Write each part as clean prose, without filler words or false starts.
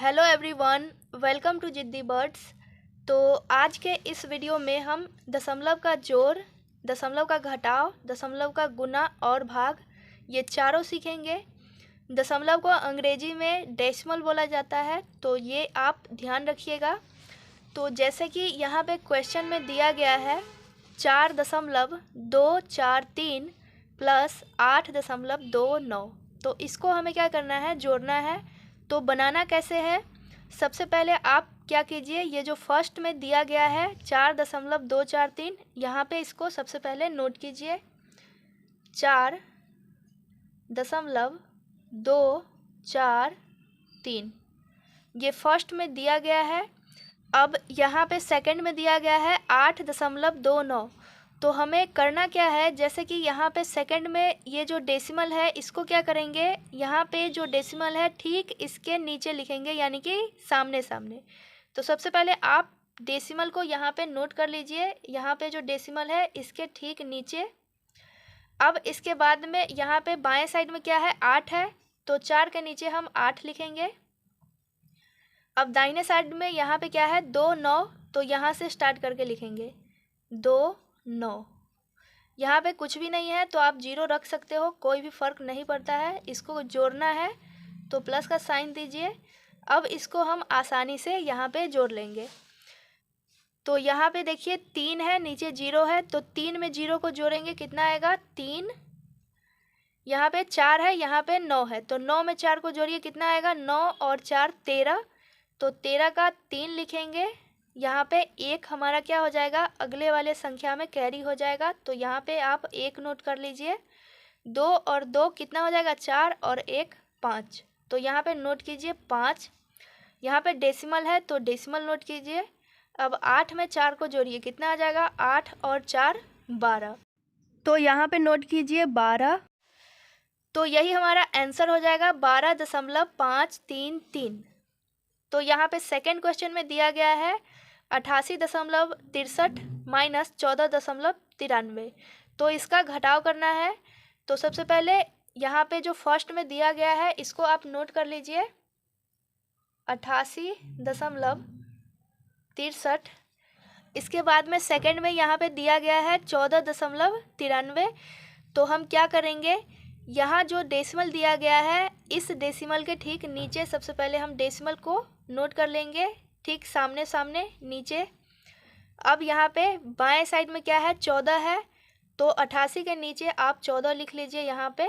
Hello everyone, welcome to जिद्दी birds. तो आज के इस वीडियो में हम दशमलव का जोड़, दशमलव का घटाव, दशमलव का गुना और भाग ये चारों सीखेंगे। दशमलव को अंग्रेजी में डेसिमल बोला जाता है, तो ये आप ध्यान रखिएगा। तो जैसे कि यहाँ पे क्वेश्चन में दिया गया है 4.243 प्लस 8.29, तो इसको हमें क्या करना है, जोड़ना है। तो बनाना कैसे है, सबसे पहले आप क्या कीजिए, ये जो फर्स्ट में दिया गया है 4.243, यहाँ पे इसको सबसे पहले नोट कीजिए। 4.243 ये फर्स्ट में दिया गया है। अब यहाँ पे सेकंड में दिया गया है 8.29, तो हमें करना क्या है, जैसे कि यहाँ पे सेकंड में ये जो डेसिमल है इसको क्या करेंगे, यहाँ पे जो डेसिमल है ठीक इसके नीचे लिखेंगे, यानी कि सामने सामने। तो सबसे पहले आप डेसिमल को यहाँ पे नोट कर लीजिए, यहाँ पे जो डेसिमल है इसके ठीक नीचे। अब इसके बाद में यहाँ पे बाएं साइड में क्या है, 8 है, तो 4 के नीचे हम 8 लिखेंगे। अब दाहिने साइड में यहाँ पे क्या है, 2 9, तो यहाँ से स्टार्ट करके लिखेंगे 2 9। यहाँ पे कुछ भी नहीं है तो आप 0 रख सकते हो, कोई भी फ़र्क नहीं पड़ता है। इसको जोड़ना है तो प्लस का साइन दीजिए। अब इसको हम आसानी से यहाँ पे जोड़ लेंगे। तो यहाँ पे देखिए 3 है, नीचे 0 है, तो 3 में 0 को जोड़ेंगे, कितना आएगा 3। यहाँ पे 4 है, यहाँ पे 9 है, तो 9 में 4 को जोड़िए, कितना आएगा 9 और 4 13, तो 13 का 3 लिखेंगे। यहाँ पे 1 हमारा क्या हो जाएगा, अगले वाले संख्या में कैरी हो जाएगा, तो यहाँ पे आप 1 नोट कर लीजिए। 2 और 2 कितना हो जाएगा, 4 और 1 5, तो यहाँ पे नोट कीजिए 5। यहाँ पे डेसिमल है तो डेसिमल नोट कीजिए। अब 8 में 4 को जोड़िए, कितना आ जाएगा 8 और 4 12, तो यहाँ पे नोट कीजिए 12। तो यही हमारा आंसर हो जाएगा 12.533। तो यहाँ पे सेकेंड क्वेश्चन में दिया गया है 88.63 माइनस 14.93, तो इसका घटाव करना है। तो सबसे पहले यहाँ पे जो फर्स्ट में दिया गया है इसको आप नोट कर लीजिए, 88.63। इसके बाद में सेकंड में यहाँ पे दिया गया है 14.93, तो हम क्या करेंगे, यहाँ जो डेसिमल दिया गया है इस डेसिमल के ठीक नीचे सबसे पहले हम डेसिमल को नोट कर लेंगे, ठीक सामने सामने नीचे। अब यहाँ पे बाएं साइड में क्या है, 14 है, तो 88 के नीचे आप 14 लिख लीजिए यहाँ पे।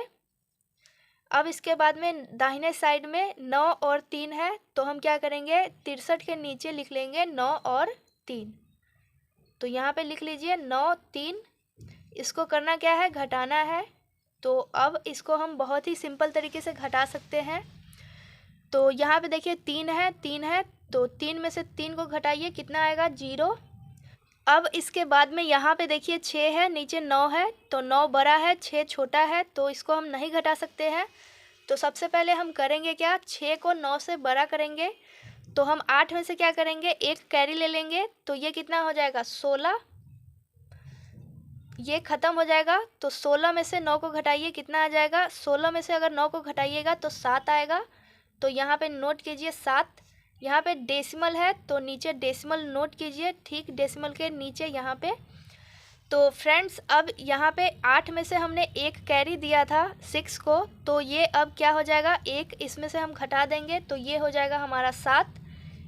अब इसके बाद में दाहिने साइड में 9 और 3 है, तो हम क्या करेंगे, 63 के नीचे लिख लेंगे 9 और 3, तो यहाँ पे लिख लीजिए 9 3। इसको करना क्या है, घटाना है। तो अब इसको हम बहुत ही सिंपल तरीके से घटा सकते हैं। तो यहाँ पे देखिए 3 है, 3 है, तो 3 में से 3 को घटाइए, कितना आएगा 0। अब इसके बाद में यहाँ पे देखिए 6 है, नीचे 9 है, तो 9 बड़ा है, 6 छोटा है, तो इसको हम नहीं घटा सकते हैं। तो सबसे पहले हम करेंगे क्या, 6 को 9 से बड़ा करेंगे, तो हम 8 में से क्या करेंगे, 1 कैरी ले लेंगे, तो ये कितना हो जाएगा 16, ये ख़त्म हो जाएगा। तो 16 में से 9 को घटाइए, कितना आ जाएगा, 16 में से अगर 9 को घटाइएगा तो 7 आएगा, तो यहाँ पे नोट कीजिए 7। यहाँ पे डेसिमल है तो नीचे डेसिमल नोट कीजिए, ठीक डेसिमल के नीचे यहाँ पे। तो फ्रेंड्स अब यहाँ पे 8 में से हमने 1 कैरी दिया था 6 को, तो ये अब क्या हो जाएगा, 1 इसमें से हम घटा देंगे, तो ये हो जाएगा हमारा 7,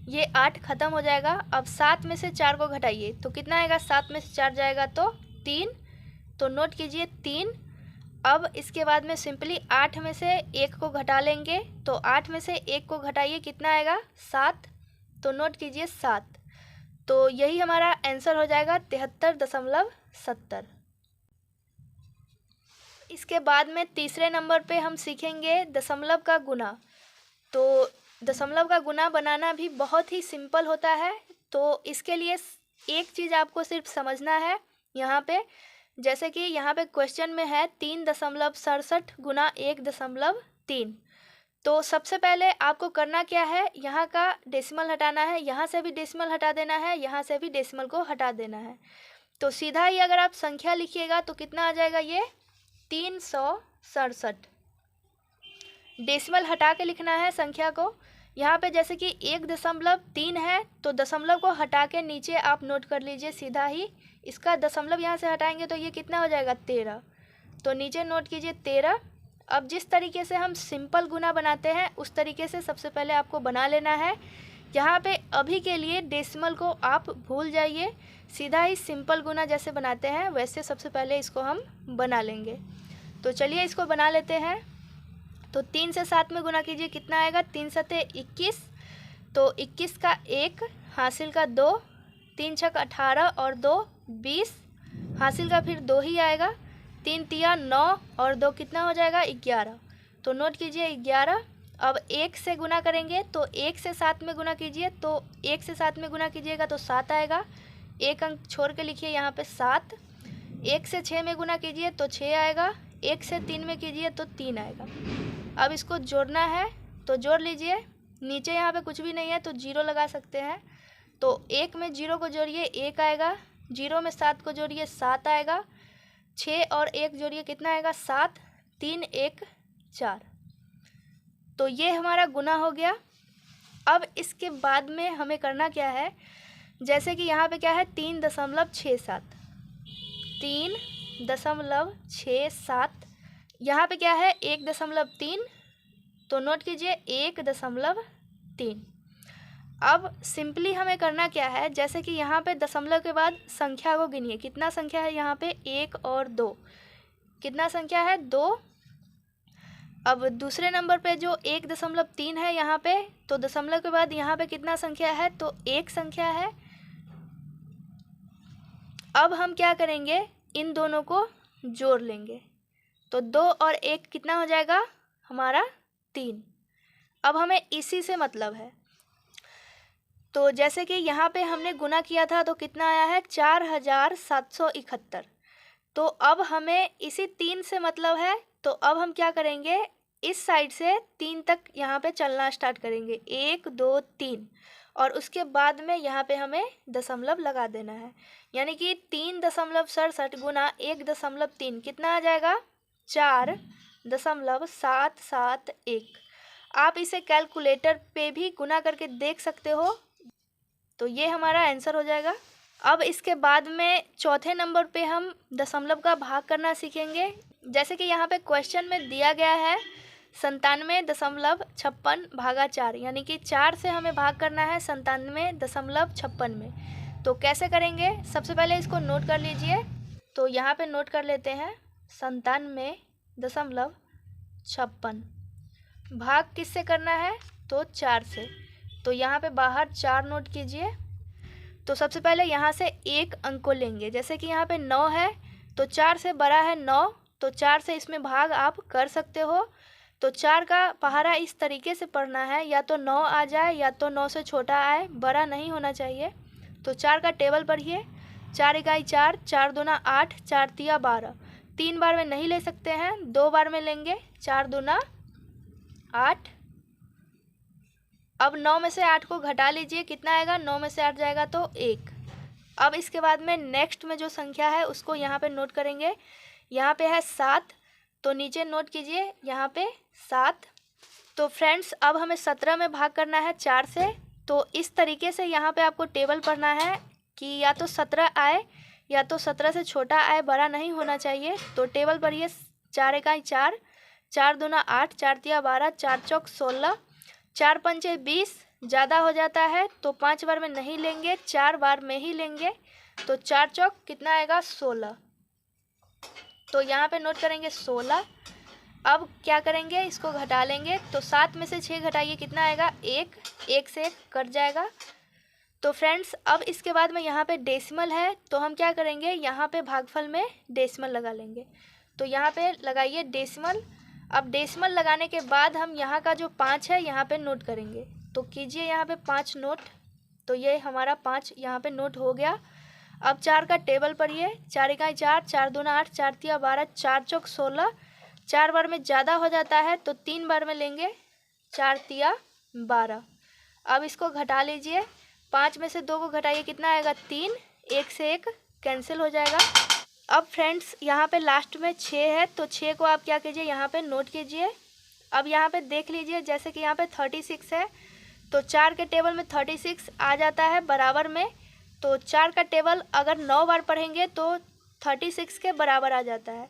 ये 8 ख़त्म हो जाएगा। अब 7 में से 4 को घटाइए, तो कितना आएगा, 7 में से 4 जाएगा तो 3, तो नोट कीजिए 3। अब इसके बाद में सिंपली 8 में से 1 को घटा लेंगे, तो 8 में से 1 को घटाइए, कितना आएगा 7, तो नोट कीजिए 7। तो यही हमारा आंसर हो जाएगा 73.70। इसके बाद में तीसरे नंबर पे हम सीखेंगे दशमलव का गुना। तो दशमलव का गुना बनाना भी बहुत ही सिंपल होता है। तो इसके लिए एक चीज़ आपको सिर्फ समझना है, यहाँ पे जैसे कि यहाँ पे क्वेश्चन में है 3.67 गुना 1.3, तो सबसे पहले आपको करना क्या है, यहाँ का डेसिमल हटाना है, यहाँ से भी डेसिमल हटा देना है, यहाँ से भी डेसिमल को हटा देना है। तो सीधा ही अगर आप संख्या लिखिएगा तो कितना आ जाएगा, ये 367। डेसिमल हटा के लिखना है संख्या को, यहाँ पे जैसे कि 1.3 है तो दशमलव को हटा के नीचे आप नोट कर लीजिए सीधा ही, इसका दशमलव यहाँ से हटाएंगे तो ये कितना हो जाएगा 13, तो नीचे नोट कीजिए 13। अब जिस तरीके से हम सिंपल गुना बनाते हैं उस तरीके से सबसे पहले आपको बना लेना है। यहाँ पे अभी के लिए डेसिमल को आप भूल जाइए, सीधा ही सिंपल गुना जैसे बनाते हैं वैसे सबसे पहले इसको हम बना लेंगे। तो चलिए इसको बना लेते हैं। तो 3 से 7 में गुना कीजिए, कितना आएगा, 3 सते 21, तो 21 का 1, हासिल का 2, 3 छक 18 और 2 20, हासिल का फिर 2 ही आएगा, 3 तिया 9 और 2 कितना हो जाएगा 11, तो नोट कीजिए 11। अब 1 से गुना करेंगे तो 1 से 7 में गुना कीजिए, तो 1 से 7 में गुना कीजिएगा तो 7 आएगा, एक अंक छोड़ के लिखिए यहाँ पे 7। 1 से 6 में गुना कीजिए तो 6 आएगा, 1 से 3 में कीजिए तो 3 आएगा। अब इसको जोड़ना है तो जोड़ लीजिए, नीचे यहाँ पे कुछ भी नहीं है तो 0 लगा सकते हैं, तो 1 में 0 को जोड़िए 1 आएगा, 0 में 7 को जोड़िए 7 आएगा, 6 और 1 जोड़िए कितना आएगा 7, 3 1 4। तो ये हमारा गुना हो गया। अब इसके बाद में हमें करना क्या है, जैसे कि यहाँ पे क्या है 3.67, 3.67, यहाँ पे क्या है 1.3, तो नोट कीजिए 1.3। अब सिंपली हमें करना क्या है, जैसे कि यहाँ पे दशमलव के बाद संख्या को गिनिए, कितना संख्या है यहाँ पे 1 और 2, कितना संख्या है 2। अब दूसरे नंबर पे जो 1.3 है यहाँ पे, तो दशमलव के बाद यहाँ पे कितना संख्या है, तो 1 संख्या है। अब हम क्या करेंगे, इन दोनों को जोड़ लेंगे, तो 2 और 1 कितना हो जाएगा हमारा 3। अब हमें इसी से मतलब है, तो जैसे कि यहाँ पे हमने गुना किया था तो कितना आया है 4771, तो अब हमें इसी 3 से मतलब है, तो अब हम क्या करेंगे, इस साइड से 3 तक यहाँ पे चलना स्टार्ट करेंगे, 1 2 3, और उसके बाद में यहाँ पे हमें दशमलव लगा देना है, यानी कि 3.67 गुना 1.3 कितना आ जाएगा 4.771। आप इसे कैलकुलेटर पे भी गुना करके देख सकते हो, तो ये हमारा आंसर हो जाएगा। अब इसके बाद में चौथे नंबर पे हम दशमलव का भाग करना सीखेंगे। जैसे कि यहाँ पे क्वेश्चन में दिया गया है 97.56 भागा 4, यानी कि 4 से हमें भाग करना है 97.56 में। तो कैसे करेंगे, सबसे पहले इसको नोट कर लीजिए, तो यहाँ पे नोट कर लेते हैं 97.56, भाग किससे करना है, तो 4 से, तो यहाँ पे बाहर 4 नोट कीजिए। तो सबसे पहले यहाँ से 1 अंक को लेंगे, जैसे कि यहाँ पे 9 है तो 4 से बड़ा है 9, तो 4 से इसमें भाग आप कर सकते हो। तो 4 का पहाड़ा इस तरीके से पढ़ना है, या तो 9 आ जाए या तो 9 से छोटा आए, बड़ा नहीं होना चाहिए। तो 4 का टेबल पढ़िए, 4 इकाई 4, 4 दूना 8, 4 तिया 12, 3 बार में नहीं ले सकते हैं, 2 बार में लेंगे, 4 दूना 8। अब 9 में से 8 को घटा लीजिए, कितना आएगा, 9 में से 8 जाएगा तो 1। अब इसके बाद में नेक्स्ट में जो संख्या है उसको यहाँ पे नोट करेंगे, यहाँ पे है 7, तो नीचे नोट कीजिए यहाँ पे 7। तो फ्रेंड्स अब हमें 17 में भाग करना है 4 से, तो इस तरीके से यहाँ पे आपको टेबल पढ़ना है कि या तो 17 आए या तो 17 से छोटा आए, बड़ा नहीं होना चाहिए। तो टेबल पढ़िए, 4 इकाई 4, 4 दूना 8, 4 तिया 12, 4 चौक 16, 4 पंचे 20, ज़्यादा हो जाता है तो 5 बार में नहीं लेंगे, 4 बार में ही लेंगे, तो 4 चौक कितना आएगा 16, तो यहाँ पे नोट करेंगे 16। अब क्या करेंगे, इसको घटा लेंगे, तो 7 में से 6 घटाइए, कितना आएगा 1, 1 से कट जाएगा। तो फ्रेंड्स अब इसके बाद में यहाँ पे डेसिमल है, तो हम क्या करेंगे, यहाँ पे भागफल में डेसिमल लगा लेंगे, तो यहाँ पे लगाइए डेसिमल। अब डेसिमल लगाने के बाद हम यहाँ का जो 5 है यहाँ पे नोट करेंगे, तो कीजिए यहाँ पे 5 नोट, तो ये हमारा 5 यहाँ पे नोट हो गया। अब 4 का टेबल पढ़िए, 4 इकाई 4, 4 दूना 8, 4 तिया 12, 4 चौक 16, 4 बार में ज़्यादा हो जाता है तो 3 बार में लेंगे, 4 तिया 12। अब इसको घटा लीजिए, 5 में से 2 को घटाइए, कितना आएगा 3, 1 से 1 कैंसिल हो जाएगा। अब फ्रेंड्स यहाँ पे लास्ट में 6 है, तो 6 को आप क्या कीजिए यहाँ पे नोट कीजिए। अब यहाँ पे देख लीजिए, जैसे कि यहाँ पे 36 है, तो 4 के टेबल में 36 आ जाता है बराबर में। तो 4 का टेबल अगर 9 बार पढ़ेंगे तो 36 के बराबर आ जाता है।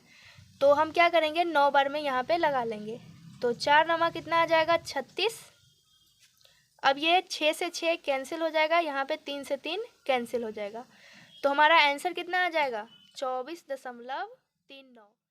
तो हम क्या करेंगे, 9 बार में यहाँ पे लगा लेंगे। तो 4 नमा कितना आ जाएगा, 36। अब ये 6 से 6 कैंसिल हो जाएगा, यहाँ पे 3 से 3 कैंसिल हो जाएगा। तो हमारा आंसर कितना आ जाएगा, 24.39।